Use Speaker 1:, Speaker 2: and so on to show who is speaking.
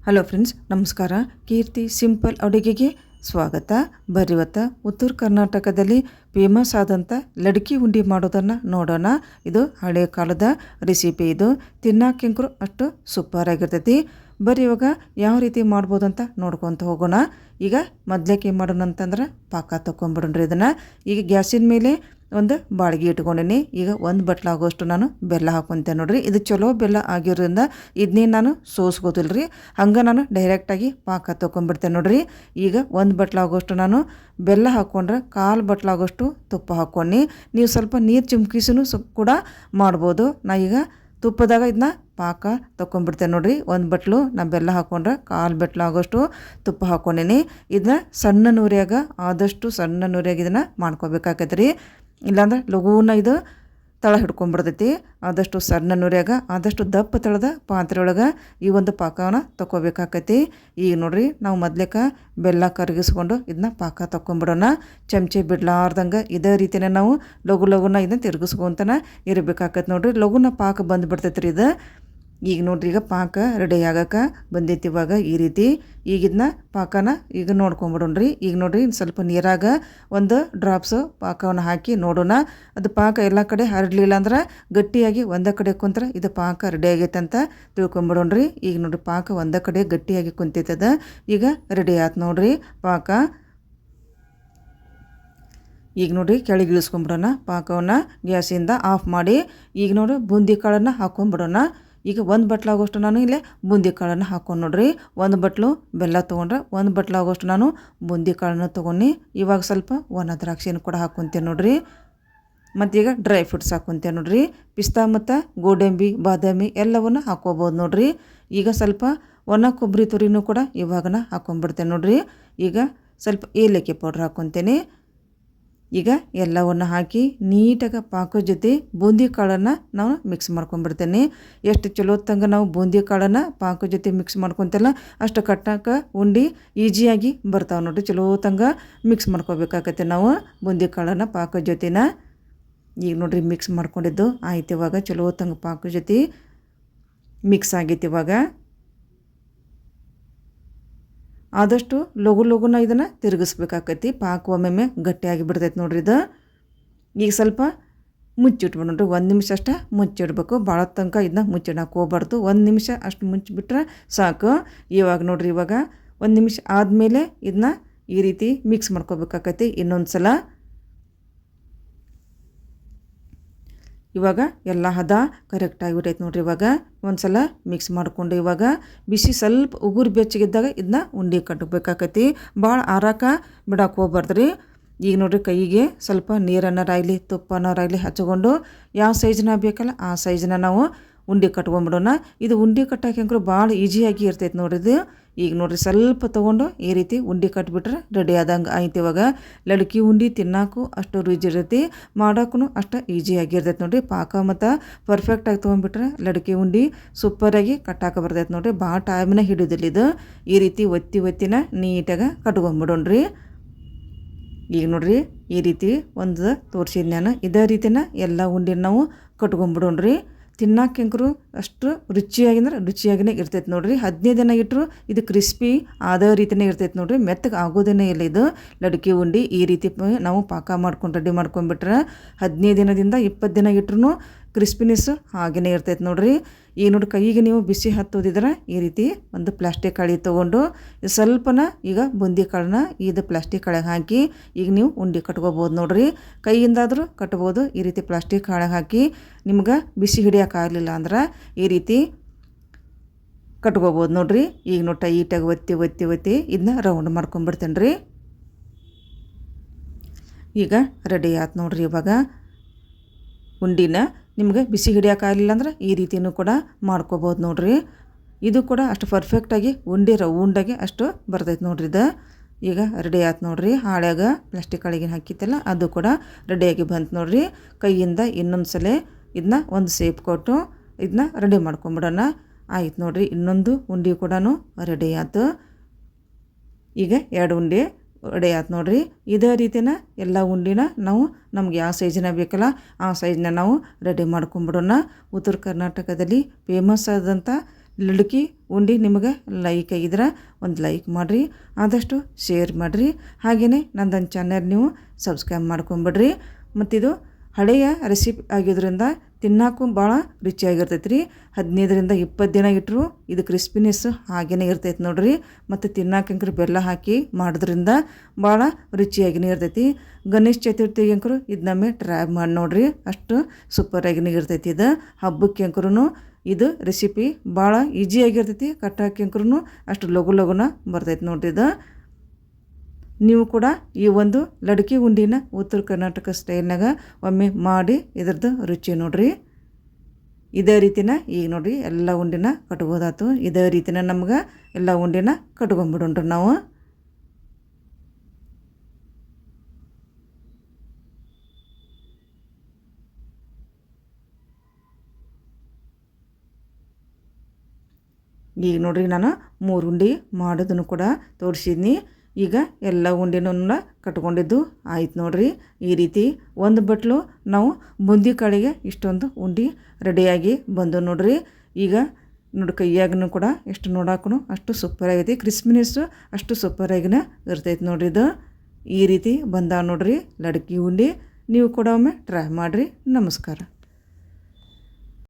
Speaker 1: Hello friends, ನಮಸ್ಕಾರ. ಕೀರ್ತಿ simple ಅಡುಗೆಗೆ ಸ್ವಾಗತ. ಬರಿವತ್ತ ಉತ್ತರ ಕರ್ನಾಟಕದಲ್ಲಿ ಫೇಮಸ್ ಆದಂಥ ಲಡ್ಕಿ ಉಂಡೆ ಮಾಡೋದನ್ನು ನೋಡೋಣ. ಇದು ಹಳೆ ಕಾಲದ ರೆಸಿಪಿ. ಇದು ತಿನ್ನೋಕೆಂಕರು ಅಷ್ಟು ಸೂಪರ್ ಆಗಿರ್ತೈತಿ. ಬರೀ ಇವಾಗ ಯಾವ ರೀತಿ ಮಾಡ್ಬೋದು ಅಂತ ನೋಡ್ಕೊತ ಹೋಗೋಣ. ಈಗ ಮೊದಲೇಕೆ ಏನು ಮಾಡೋಣ ಅಂತಂದ್ರೆ ಪಾಕ ತೊಗೊಂಬಿಡೋಣ್ರಿ. ಇದನ್ನು ಈಗ ಗ್ಯಾಸಿನ ಮೇಲೆ ಒಂದು ಬಾಳ್ಗೆ ಇಟ್ಕೊಂಡಿನಿ. ಈಗ ಒಂದು ಬಟ್ಲಾಗೋಷ್ಟು ನಾನು ಬೆಲ್ಲ ಹಾಕ್ಕೊತೇನೆ ನೋಡ್ರಿ. ಇದು ಚಲೋ ಬೆಲ್ಲ ಆಗಿರೋದ್ರಿಂದ ಇದನ್ನೇ ನಾನು ಸೋಸ್ಕೋದಿಲ್ಲ ರೀ, ಹಂಗೆ ನಾನು ಡೈರೆಕ್ಟಾಗಿ ಪಾಕ ತೊಗೊಂಬಿಡ್ತೇನೆ ನೋಡ್ರಿ. ಈಗ ಒಂದು ಬಟ್ಲಾಗೋಷ್ಟು ನಾನು ಬೆಲ್ಲ ಹಾಕ್ಕೊಂಡ್ರೆ ಕಾಲು ಬಟ್ಲಾಗೋಷ್ಟು ತುಪ್ಪ ಹಾಕ್ಕೊಂಡು ನೀವು ಸ್ವಲ್ಪ ನೀರು ಚಿಮ್ಕಿಸಿನೂ ಕೂಡ ಮಾಡ್ಬೋದು. ನಾ ಈಗ ತುಪ್ಪದಾಗ ಇದನ್ನ ಪಾಕ ತೊಗೊಂಡ್ಬಿಡ್ತೇನೆ ನೋಡ್ರಿ. ಒಂದು ಬಟ್ಲು ನಾ ಬೆಲ್ಲ ಹಾಕ್ಕೊಂಡ್ರೆ ಕಾಲು ಬಟ್ಲಾಗೋಷ್ಟು ತುಪ್ಪ ಹಾಕ್ಕೊಂಡಿನಿ. ಇದನ್ನ ಸಣ್ಣ ನೂರಿಯಾಗ ಆದಷ್ಟು ಸಣ್ಣ ನೂರಿಯಾಗ ಇದನ್ನು ಮಾಡ್ಕೋಬೇಕಾಗತ್ತೆ ರೀ, ಇಲ್ಲಾಂದ್ರೆ ಲಘೂನ ಇದು ತಳ ಹಿಡ್ಕೊಂಡ್ಬಿಡ್ತೈತಿ. ಆದಷ್ಟು ಸಣ್ಣ ನೂರಿಯಾಗ ಆದಷ್ಟು ದಪ್ಪ ತಳದ ಪಾತ್ರೆ ಒಳಗೆ ಈ ಒಂದು ಪಾಕವನ್ನು ತೊಗೋಬೇಕಾಕೈತಿ. ಈಗ ನೋಡ್ರಿ, ನಾವು ಮೊದ್ಲೇಕ ಬೆಲ್ಲ ಕರಗಿಸ್ಕೊಂಡು ಇದನ್ನ ಪಾಕ ತೊಗೊಂಡ್ಬಿಡೋಣ. ಚಮಚೆ ಬಿಡ್ಲಾರ್ದಂಗೆ ಇದೇ ರೀತಿಯೇ ನಾವು ಲಘುನ ಇದನ್ನ ತಿರುಗಿಸ್ಕೊಂತನ ಇರಬೇಕಾಕೈತಿ ನೋಡ್ರಿ. ಲಘುನ ಪಾಕ ಬಂದುಬಿಡ್ತೈತಿ ರೀ ಇದು. ಈಗ ನೋಡ್ರಿ, ಈಗ ಪಾಕ ರೆಡಿ ಆಗಕ್ಕೆ ಬಂದೈತಿ. ಇವಾಗ ಈ ರೀತಿ ಈಗ ಇದನ್ನ ಪಾಕನ ಈಗ ನೋಡ್ಕೊಂಬಿಡೋಣ್ರಿ. ಈಗ ನೋಡ್ರಿ, ಸ್ವಲ್ಪ ನೀರಾಗ ಒಂದು ಡ್ರಾಪ್ಸು ಪಾಕವನ್ನು ಹಾಕಿ ನೋಡೋಣ. ಅದು ಪಾಕ ಎಲ್ಲ ಕಡೆ ಹರಡಲಿಲ್ಲ ಅಂದ್ರೆ ಗಟ್ಟಿಯಾಗಿ ಒಂದೇ ಕಡೆ ಕುಂತ್ರೆ ಇದು ಪಾಕ ರೆಡಿ ಆಗೈತೆ ಅಂತ ತಿಳ್ಕೊಂಬಿಡೋಣ್ರಿ. ಈಗ ನೋಡ್ರಿ, ಪಾಕ ಒಂದೇ ಕಡೆ ಗಟ್ಟಿಯಾಗಿ ಕುಂತೈತದ. ಈಗ ರೆಡಿ ಆಯ್ತು ನೋಡ್ರಿ ಪಾಕ. ಈಗ ನೋಡ್ರಿ, ಕೆಳಗೆ ಇಳಿಸ್ಕೊಂಬಿಡೋಣ ಪಾಕವನ್ನು. ಗ್ಯಾಸಿಂದ ಆಫ್ ಮಾಡಿ ಈಗ ನೋಡ್ರಿ ಬೂಂದಿ ಕಾಳನ್ನು ಹಾಕ್ಕೊಂಬಿಡೋಣ. ಈಗ ಒಂದು ಬಟ್ಲಾಗೋಷ್ಟು ನಾನು ಇಲ್ಲೇ ಬೂಂದಿ ಕಾಳನ್ನು ಹಾಕ್ಕೊಂಡು ನೋಡ್ರಿ. ಒಂದು ಬಟ್ಲು ಬೆಲ್ಲ ತೊಗೊಂಡ್ರೆ ಒಂದು ಬಟ್ಲಾಗೋಷ್ಟು ನಾನು ಬೂಂದಿ ಕಾಳನ್ನು ತೊಗೊಂಡು ಇವಾಗ ಸ್ವಲ್ಪ ಒಣ ದ್ರಾಕ್ಷಿಯನ್ನು ಕೂಡ ಹಾಕ್ಕೊಂತೇನೆ ನೋಡ್ರಿ. ಮತ್ತೀಗ ಡ್ರೈ ಫ್ರೂಟ್ಸ್ ಹಾಕ್ಕೊಂತೇನೆ ನೋಡ್ರಿ. ಪಿಸ್ತಾ ಮತ್ತು ಗೋಡಂಬಿ ಬಾದಾಮಿ ಎಲ್ಲವನ್ನು ಹಾಕ್ಕೋಬೋದು ನೋಡ್ರಿ. ಈಗ ಸ್ವಲ್ಪ ಒಣ ಕೊಬ್ಬರಿ ತುರಿನೂ ಕೂಡ ಇವಾಗನ ಹಾಕ್ಕೊಂಡ್ಬಿಡ್ತೇನೆ ನೋಡ್ರಿ. ಈಗ ಸ್ವಲ್ಪ ಏಲಕ್ಕಿ ಪೌಡ್ರ್ ಹಾಕ್ಕೊತೇನೆ. ಈಗ ಎಲ್ಲವನ್ನು ಹಾಕಿ ನೀಟಾಗಿ ಪಾಕದ ಜೊತೆ ಬೂಂದಿ ಕಾಳನ್ನು ನಾವು ಮಿಕ್ಸ್ ಮಾಡ್ಕೊಂಡ್ಬಿಡ್ತೇನೆ. ಎಷ್ಟು ಚಲೋ ತಂಗ ನಾವು ಬೂಂದಿ ಕಾಳನ್ನು ಪಾಕದ ಜೊತೆ ಮಿಕ್ಸ್ ಮಾಡ್ಕೊತಲ್ಲ ಅಷ್ಟು ಕಟ್ಟಕ್ಕೆ ಉಂಡೆ ಈಜಿಯಾಗಿ ಬರ್ತಾವೆ ನೋಡ್ರಿ. ಚಲೋ ತಂಗ ಮಿಕ್ಸ್ ಮಾಡ್ಕೋಬೇಕಾಗತ್ತೆ ನಾವು ಬೂಂದಿ ಕಾಳನ್ನು ಪಾಕದ ಜೊತೆನ. ಈಗ ನೋಡ್ರಿ, ಮಿಕ್ಸ್ ಮಾಡ್ಕೊಂಡಿದ್ದು ಆಯ್ತು. ಇವಾಗ ಚಲೋ ತಂಗ ಪಾಕದ ಜೊತೆ ಮಿಕ್ಸ್ ಆಗೈತಿ. ಇವಾಗ ಆದಷ್ಟು ಲಘುನ ಇದನ್ನು ತಿರುಗಿಸ್ಬೇಕಾಕೈತಿ. ಪಾಕ ಒಮ್ಮೆ ಗಟ್ಟಿಯಾಗಿ ಬಿಡ್ತೈತೆ ನೋಡ್ರಿ ಇದು. ಈಗ ಸ್ವಲ್ಪ ಮುಚ್ಚಿಟ್ಬಿಡು ನೋಡ್ರಿ. 1 ನಿಮಿಷ ಅಷ್ಟೇ ಮುಚ್ಚಿಡ್ಬೇಕು. ಭಾಳ ತನಕ ಇದನ್ನ ಮುಚ್ಚಿಡಕ್ಕೆ ಹೋಗ್ಬಾರ್ದು. 1 ನಿಮಿಷ ಅಷ್ಟು ಮುಚ್ಚಿಬಿಟ್ರೆ ಸಾಕು. ಇವಾಗ ನೋಡ್ರಿ, ಇವಾಗ 1 ನಿಮಿಷ ಆದಮೇಲೆ ಇದನ್ನ ಈ ರೀತಿ ಮಿಕ್ಸ್ ಮಾಡ್ಕೋಬೇಕಾಕೈತಿ ಇನ್ನೊಂದು ಸಲ. ಇವಾಗ ಎಲ್ಲ ಹದ ಕರೆಕ್ಟಾಗಿ ಬಿಟ್ಟೈತೆ ನೋಡ್ರಿ. ಇವಾಗ ಒಂದು ಸಲ ಮಿಕ್ಸ್ ಮಾಡಿಕೊಂಡು ಇವಾಗ ಬಿಸಿ ಸ್ವಲ್ಪ ಉಗುರು ಬೆಚ್ಚಗಿದ್ದಾಗ ಇದನ್ನ ಉಂಡೆ ಕಟ್ಟಬೇಕಾಕೈತಿ. ಭಾಳ ಆರಾಕ ಬಿಡಕ್ಕೆ ಹೋಗ್ಬಾರ್ದು ರೀ. ಈಗ ನೋಡ್ರಿ, ಕೈಗೆ ಸ್ವಲ್ಪ ನೀರನ್ನಾರಾಗಲಿ ತುಪ್ಪನಾರಾಗಲಿ ಹಚ್ಕೊಂಡು ಯಾವ ಸೈಜ್ನ ಬೇಕಲ್ಲ ಆ ಸೈಜ್ನ ನಾವು ಉಂಡೆ ಕಟ್ಕೊಂಡ್ಬಿಡೋಣ. ಇದು ಉಂಡೆ ಕಟ್ಟೋಕೆಂಕ್ರು ಭಾಳ ಈಜಿಯಾಗಿ ಇರ್ತೈತೆ ನೋಡ್ರಿ ಇದು. ಈಗ ನೋಡ್ರಿ, ಸ್ವಲ್ಪ ತೊಗೊಂಡು ಈ ರೀತಿ ಉಂಡೆ ಕಟ್ಬಿಟ್ರೆ ರೆಡಿ ಆದಂಗೆ ಆಯ್ತು. ಇವಾಗ ಲಡ್ಕಿ ಉಂಡೆ ತಿನ್ನೋಕ್ಕೂ ಅಷ್ಟು ರುಚಿ ಇರ್ತೈತಿ, ಮಾಡೋಕ್ಕೂ ಅಷ್ಟು ಈಜಿಯಾಗಿರ್ತೈತೆ ನೋಡ್ರಿ. ಪಾಕ ಮತ್ತು ಪರ್ಫೆಕ್ಟಾಗಿ ತೊಗೊಂಡ್ಬಿಟ್ರೆ ಲಡ್ಕಿ ಉಂಡೆ ಸೂಪರಾಗಿ ಕಟ್ಟಾಕ ಬರ್ತೈತೆ ನೋಡ್ರಿ. ಭಾಳ ಟೈಮ್ನ ಹಿಡಿಯೋದಿಲ್ಲ ಇದು. ಈ ರೀತಿ ಒತ್ತಿನ ನೀಟಾಗಿ ಕಟ್ಕೊಂಡ್ಬಿಡೋಣ್ರಿ. ಈಗ ನೋಡ್ರಿ, ಈ ರೀತಿ ಒಂದು ತೋರಿಸಿದ್ ನಾನು. ಇದೇ ರೀತಿನ ಎಲ್ಲ ಉಂಡೆ ನಾವು ಕಟ್ಕೊಂಡ್ಬಿಡೋಣ್ರಿ. ತಿನ್ನೋಕೆಂಕರು ಅಷ್ಟು ರುಚಿಯಾಗಿನೇ ಇರ್ತೈತೆ ನೋಡ್ರಿ. 15 ದಿನ ಇಟ್ಟರು ಇದು ಕ್ರಿಸ್ಪಿ ಅದೇ ರೀತಿಯೇ ಇರ್ತೈತೆ ನೋಡ್ರಿ. ಮೆತ್ತಗೆ ಆಗೋದೇ ಇಲ್ಲ ಇದು ಲಡ್ಕಿ ಉಂಡೆ. ಈ ರೀತಿ ನಾವು ಪಾಕ ಮಾಡ್ಕೊಂಡು ರೆಡಿ ಮಾಡ್ಕೊಂಡ್ಬಿಟ್ರೆ 15 ದಿನದಿಂದ 20 ದಿನ ಇಟ್ಟರು ಕ್ರಿಸ್ಪಿನೆಸ್ಸು ಹಾಗೇ ಇರ್ತೈತೆ ನೋಡ್ರಿ. ಈಗ ನೋಡಿ, ಕೈಗೆ ನೀವು ಬಿಸಿ ಹತ್ತೋದಿದ್ರೆ ಈ ರೀತಿ ಒಂದು ಪ್ಲಾಸ್ಟಿಕ್ ಕಾಳಿ ತೊಗೊಂಡು ಸ್ವಲ್ಪನ ಈಗ ಬೂಂದಿ ಕಾಳನ್ನ ಇದು ಪ್ಲಾಸ್ಟಿಕ್ ಕಾಳಿಗೆ ಹಾಕಿ ಈಗ ನೀವು ಉಂಡೆ ಕಟ್ಕೋಬೋದು ನೋಡ್ರಿ. ಕೈಯಿಂದಾದರೂ ಕಟ್ಬೋದು. ಈ ರೀತಿ ಪ್ಲಾಸ್ಟಿಕ್ ಕಾಳಿಗೆ ಹಾಕಿ ನಿಮ್ಗೆ ಬಿಸಿ ಹಿಡಿಯೋಕ್ಕಾಗಲಿಲ್ಲ ಅಂದ್ರೆ ಈ ರೀತಿ ಕಟ್ಕೋಬೋದು ನೋಡ್ರಿ. ಈಗ ನೋಡಿ, ಟೈಟಾಗಿ ಒತ್ತಿ ಇದನ್ನ ರೌಂಡ್ ಮಾಡ್ಕೊಂಡ್ಬಿಡ್ತೇನೆ ರೀ. ಈಗ ರೆಡಿ ಆಯ್ತು ನೋಡ್ರಿ. ಇವಾಗ ಉಂಡಿನ ನಿಮ್ಗೆ ಬಿಸಿ ಹಿಡಿಯೋಕ್ಕಾಗಲಿಲ್ಲ ಅಂದ್ರೆ ಈ ರೀತಿಯೂ ಕೂಡ ಮಾಡ್ಕೋಬೋದು ನೋಡ್ರಿ. ಇದು ಕೂಡ ಅಷ್ಟು ಪರ್ಫೆಕ್ಟಾಗಿ ಉಂಡೆ ರೌಂಡಾಗಿ ಅಷ್ಟು ಬರ್ತೈತೆ ನೋಡ್ರಿ ಇದು. ಈಗ ರೆಡಿ ಆಯ್ತು ನೋಡ್ರಿ. ಹಾಳ್ಯಾಗ ಪ್ಲಾಸ್ಟಿಕ್ ಕಾಳಿಗೆ ಹಾಕಿತ್ತಲ್ಲ ಅದು ಕೂಡ ರೆಡಿಯಾಗಿ ಬಂತು ನೋಡ್ರಿ. ಕೈಯಿಂದ ಇನ್ನೊಂದು ಸಲ ಇದನ್ನ ಒಂದು ಸೇಪ್ ಕೊಟ್ಟು ಇದನ್ನ ರೆಡಿ ಮಾಡ್ಕೊಂಬಿಡೋಣ. ಆಯ್ತು ನೋಡ್ರಿ, ಇನ್ನೊಂದು ಉಂಡೆ ಕೂಡ ರೆಡಿ ಆಯ್ತು. ಈಗ 2 ಉಂಡೆ ರೆಡಿ ಆಯ್ತು ನೋಡ್ರಿ. ಇದೇ ರೀತಿನ ಎಲ್ಲ ಉಂಡಿನ ನಾವು ನಮ್ಗೆ ಯಾವ ಸೈಜಿನ ಬೇಕಲ್ಲ ಆ ಸೈಜ್ನ ನಾವು ರೆಡಿ ಮಾಡ್ಕೊಂಬಿಡೋಣ. ಉತ್ತರ ಕರ್ನಾಟಕದಲ್ಲಿ ಫೇಮಸ್ ಆದಂಥ ಲಡ್ಕಿ ಉಂಡೆ ನಿಮಗೆ ಲೈಕ್ ಆಗಿದ್ರೆ ಒಂದು ಲೈಕ್ ಮಾಡಿರಿ, ಆದಷ್ಟು ಶೇರ್ ಮಾಡಿರಿ. ಹಾಗೆಯೇ ನಂದೊಂದು ಚಾನಲ್ ನೀವು ಸಬ್ಸ್ಕ್ರೈಬ್ ಮಾಡ್ಕೊಂಬಿಡ್ರಿ. ಮತ್ತಿದು ಹಳೆಯ ರೆಸಿಪಿ ಆಗಿದ್ದರಿಂದ ತಿನ್ನೋಕ್ಕೂ ಭಾಳ ರುಚಿಯಾಗಿರ್ತೈತೆ ರೀ. 15ರಿಂದ 20 ದಿನ ಇಟ್ಟರು ಇದು ಕ್ರಿಸ್ಪಿನೆಸ್ಸು ಹಾಗೇ ಇರ್ತೈತೆ ನೋಡ್ರಿ. ಮತ್ತು ತಿನ್ನೋಕಂಕ್ರು ಬೆಲ್ಲ ಹಾಕಿ ಮಾಡೋದ್ರಿಂದ ಭಾಳ ರುಚಿಯಾಗಿನೇ ಇರ್ತೈತಿ. ಗಣೇಶ ಚತುರ್ಥಿಗೆ ಅಂಕರು ಇದನ್ನೊಮ್ಮೆ ಟ್ರೈ ಮಾಡಿ ನೋಡ್ರಿ, ಅಷ್ಟು ಸೂಪರಾಗಿನೇ ಇರ್ತೈತಿ. ಇದು ಹಬ್ಬಕ್ಕೆ ಅಂಕರೂ ಇದು ರೆಸಿಪಿ ಭಾಳ ಈಜಿಯಾಗಿರ್ತೈತಿ. ಕಟ್ಟಾಕಿ ಅಂಕರೂ ಅಷ್ಟು ಲಘುನ ಬರ್ತೈತಿ ನೋಡ್ರಿ. ಇದು ನೀವು ಕೂಡ ಈ ಒಂದು ಲಡ್ಕಿ ಉಂಡಿನ ಉತ್ತರ ಕರ್ನಾಟಕ ಸ್ಟೈಲ್ನಾಗ ಒಮ್ಮೆ ಮಾಡಿ ಇದ್ರದ್ದು ರುಚಿ ನೋಡ್ರಿ. ಇದೇ ರೀತಿನ ಈಗ ನೋಡ್ರಿ ಎಲ್ಲ ಉಂಡಿನ ಕಟ್ಬೋದಾತು. ಇದೇ ರೀತಿನ ನಮ್ಗೆ ಎಲ್ಲ ಉಂಡಿನ ಕಟ್ಕೊಂಡ್ಬಿಡೋಣ್ರಿ ನಾವು. ಈಗ ನೋಡ್ರಿ ನಾನು 3 ಉಂಡೆ ಮಾಡೋದನ್ನು ಕೂಡ ತೋರಿಸಿದ್ನಿ. ಈಗ ಎಲ್ಲ ಉಂಡೆನೂ ಕಟ್ಕೊಂಡಿದ್ದು ಆಯ್ತು ನೋಡ್ರಿ. ಈ ರೀತಿ ಒಂದು ಬಟ್ಲು ನಾವು ಬೂಂದಿ ಕಾಳಿಗೆ ಇಷ್ಟೊಂದು ಉಂಡೆ ರೆಡಿಯಾಗಿ ಬಂದು ನೋಡ್ರಿ. ಈಗ ನೋಡಿ ಕೈಯಾಗೂ ಕೂಡ ಎಷ್ಟು ನೋಡೋಕ್ಕೂ ಅಷ್ಟು ಸೂಪರಾಗೈತಿ. ಕ್ರಿಸ್ಪಿನೆಸ್ಸು ಅಷ್ಟು ಸೂಪರಾಗಿನ ಇರ್ತೈತೆ ನೋಡ್ರಿ. ಇದು ಈ ರೀತಿ ಬಂದ ನೋಡ್ರಿ ಲಡ್ಕಿ ಉಂಡೆ. ನೀವು ಕೂಡ ಒಮ್ಮೆ ಟ್ರೈ ಮಾಡಿರಿ. ನಮಸ್ಕಾರ.